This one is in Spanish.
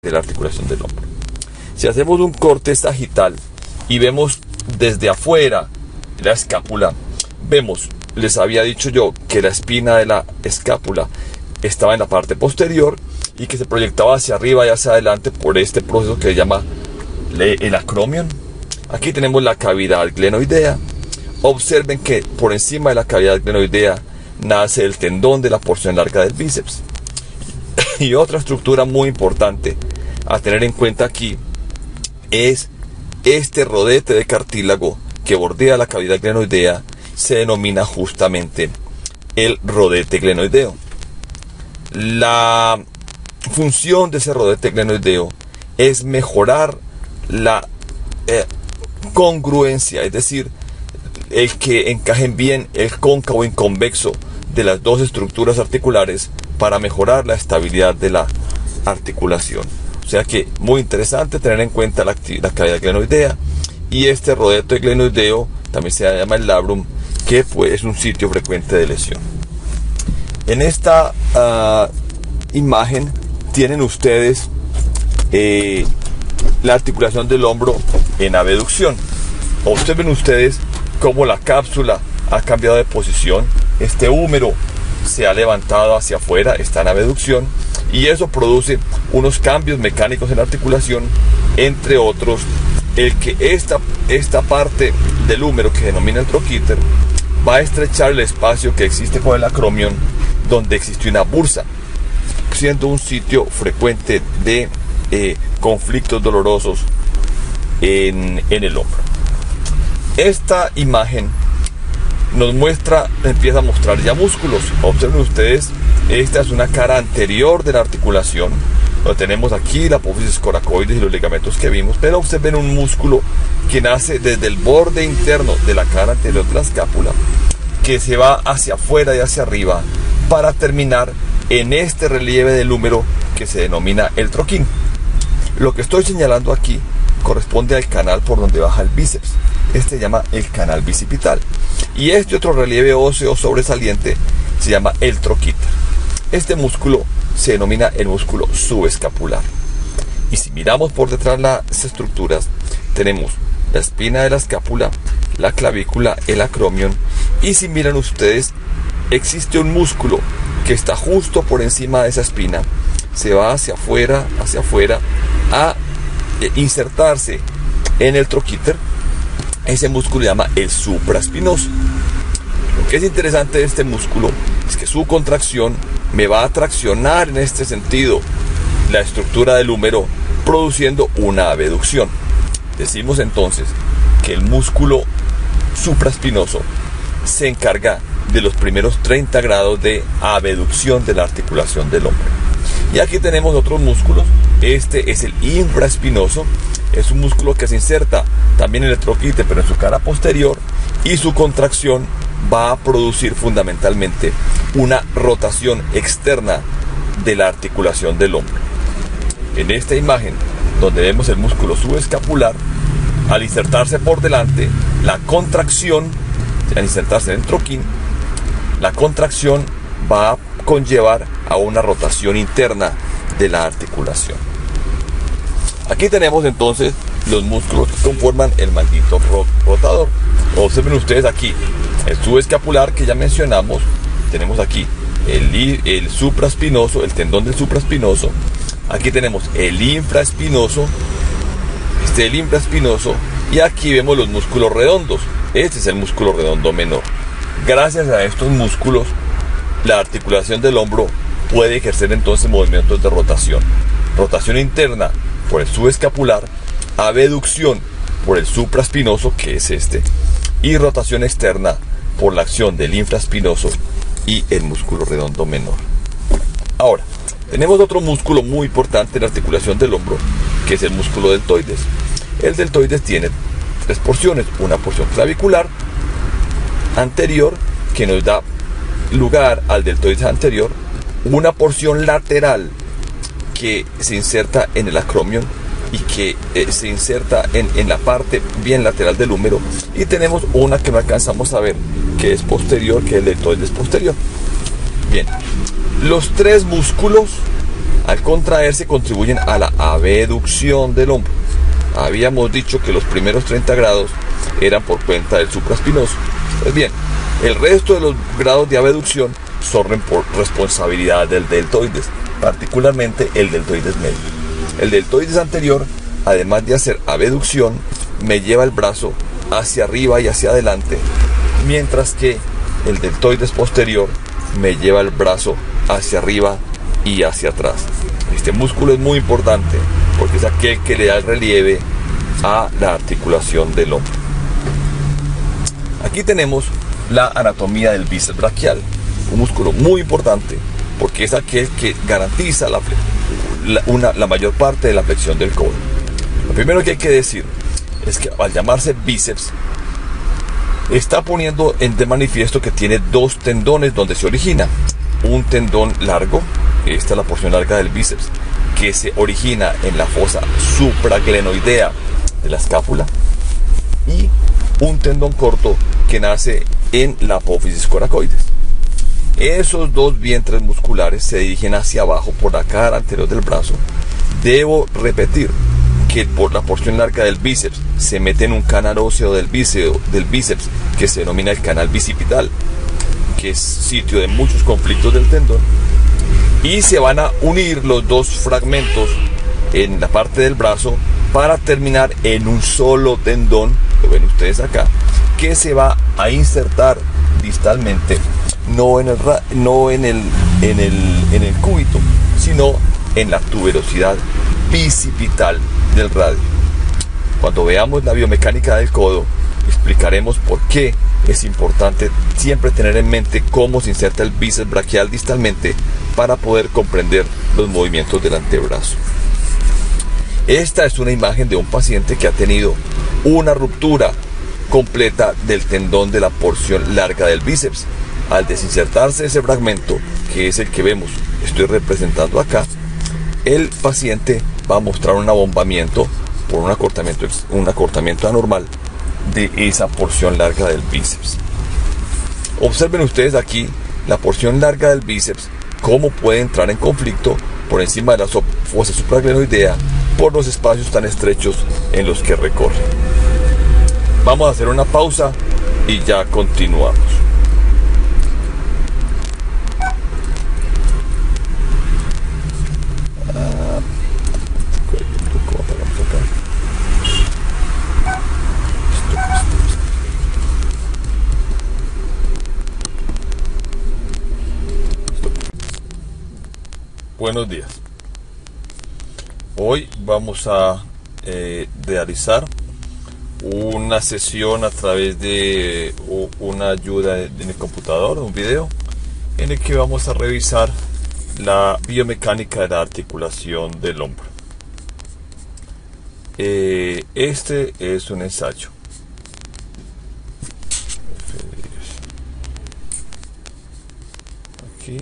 de la articulación del hombro. Si hacemos un corte sagital y vemos desde afuera la escápula, vemos, les había dicho yo que la espina de la escápula estaba en la parte posterior y que se proyectaba hacia arriba y hacia adelante por este proceso que se llama el acromion. Aquí tenemos la cavidad glenoidea. Observen que por encima de la cavidad glenoidea nace el tendón de la porción larga del bíceps. Y otra estructura muy importante a tener en cuenta aquí es este rodete de cartílago que bordea la cavidad glenoidea. Se denomina justamente el rodete glenoideo. La función de ese rodete glenoideo es mejorar la congruencia, es decir, el que encajen bien el cóncavo y convexo de las dos estructuras articulares para mejorar la estabilidad de la articulación. O sea que muy interesante tener en cuenta la cavidad glenoidea y este rodete glenoideo, también se llama el labrum, que pues es un sitio frecuente de lesión. En esta imagen tienen ustedes la articulación del hombro en abducción. Observen ustedes cómo la cápsula ha cambiado de posición. Este húmero se ha levantado hacia afuera, está en abducción, y eso produce unos cambios mecánicos en la articulación, entre otros el que esta parte del húmero que se denomina el troquíter va a estrechar el espacio que existe con el acromion, donde existe una bursa, siendo un sitio frecuente de conflictos dolorosos en el hombro. Esta imagen nos empieza a mostrar ya músculos. Observen ustedes, esta es una cara anterior de la articulación. Lo tenemos aquí, la apófisis coracoides y los ligamentos que vimos, pero observen un músculo que nace desde el borde interno de la cara anterior de la escápula, que se va hacia afuera y hacia arriba para terminar en este relieve del húmero que se denomina el troquín. Lo que estoy señalando aquí corresponde al canal por donde baja el bíceps. Este se llama el canal bicipital. Y este otro relieve óseo sobresaliente se llama el troquíter. Este músculo se denomina el músculo subescapular. Y si miramos por detrás las estructuras, tenemos la espina de la escápula, la clavícula, el acromion. Y si miran ustedes, existe un músculo que está justo por encima de esa espina. Se va hacia afuera a insertarse en el troquíter. Ese músculo se llama el supraespinoso. Lo que es interesante de este músculo es que su contracción me va a traccionar en este sentido la estructura del húmero, produciendo una abducción. Decimos entonces que el músculo supraespinoso se encarga de los primeros 30 grados de abducción de la articulación del hombro. Y aquí tenemos otros músculos. Este es el infraespinoso. Es un músculo que se inserta también en el troquíter, pero en su cara posterior, y su contracción va a producir fundamentalmente una rotación externa de la articulación del hombro. En esta imagen, donde vemos el músculo subescapular, al insertarse por delante, la contracción, al insertarse en el troquín, la contracción va a conllevar a una rotación interna de la articulación. Aquí tenemos entonces los músculos que conforman el manguito rotador. Observen ustedes aquí el subescapular que ya mencionamos. Tenemos aquí el supraespinoso, el tendón del supraespinoso. Aquí tenemos el infraespinoso, este es el infraespinoso, y aquí vemos los músculos redondos. Este es el músculo redondo menor. Gracias a estos músculos, la articulación del hombro puede ejercer entonces movimientos de rotación. Rotación interna por el subescapular, abducción por el supraespinoso, que es este, y rotación externa por la acción del infraespinoso y el músculo redondo menor. Ahora, tenemos otro músculo muy importante en la articulación del hombro, que es el músculo deltoides. El deltoides tiene tres porciones: una porción clavicular anterior, que nos da lugar al deltoides anterior, una porción lateral que se inserta en el acromion y que se inserta en la parte bien lateral del húmero, y tenemos una que no alcanzamos a ver, que es posterior, que es el deltoides posterior. Bien, los tres músculos al contraerse contribuyen a la abducción del hombro. Habíamos dicho que los primeros 30 grados eran por cuenta del supraespinoso. Pues bien, el resto de los grados de abducción son por responsabilidad del deltoides, particularmente el deltoides medio. El deltoides anterior, además de hacer abducción, me lleva el brazo hacia arriba y hacia adelante, mientras que el deltoides posterior me lleva el brazo hacia arriba y hacia atrás. Este músculo es muy importante porque es aquel que le da el relieve a la articulación del hombro. Aquí tenemos la anatomía del bíceps braquial, un músculo muy importante porque es aquel que garantiza la mayor parte de la flexión del codo. Lo primero que hay que decir es que al llamarse bíceps está poniendo de manifiesto que tiene dos tendones donde se origina. Un tendón largo, esta es la porción larga del bíceps, que se origina en la fosa supraglenoidea de la escápula, y un tendón corto que nace en la apófisis coracoides. Esos dos vientres musculares se dirigen hacia abajo por la cara anterior del brazo. Debo repetir que por la porción larga del bíceps se mete en un canal óseo del bíceps que se denomina el canal bicipital, que es sitio de muchos conflictos del tendón, y se van a unir los dos fragmentos en la parte del brazo para terminar en un solo tendón, lo ven ustedes acá, que se va a insertar distalmente, no en el cúbito, sino en la tuberosidad bicipital del radio. Cuando veamos la biomecánica del codo, explicaremos por qué es importante siempre tener en mente cómo se inserta el bíceps braquial distalmente para poder comprender los movimientos del antebrazo. Esta es una imagen de un paciente que ha tenido una ruptura completa del tendón de la porción larga del bíceps. Al desinsertarse ese fragmento, que es el que vemos, estoy representando acá, el paciente va a mostrar un abombamiento por un acortamiento anormal de esa porción larga del bíceps. Observen ustedes aquí la porción larga del bíceps, cómo puede entrar en conflicto por encima de la fosa supraglenoidea por los espacios tan estrechos en los que recorre. Vamos a hacer una pausa y ya continuamos. Buenos días. Hoy vamos a realizar una sesión a través de una ayuda en el computador, un video, en el que vamos a revisar la biomecánica de la articulación del hombro. Este es un ensayo. Aquí.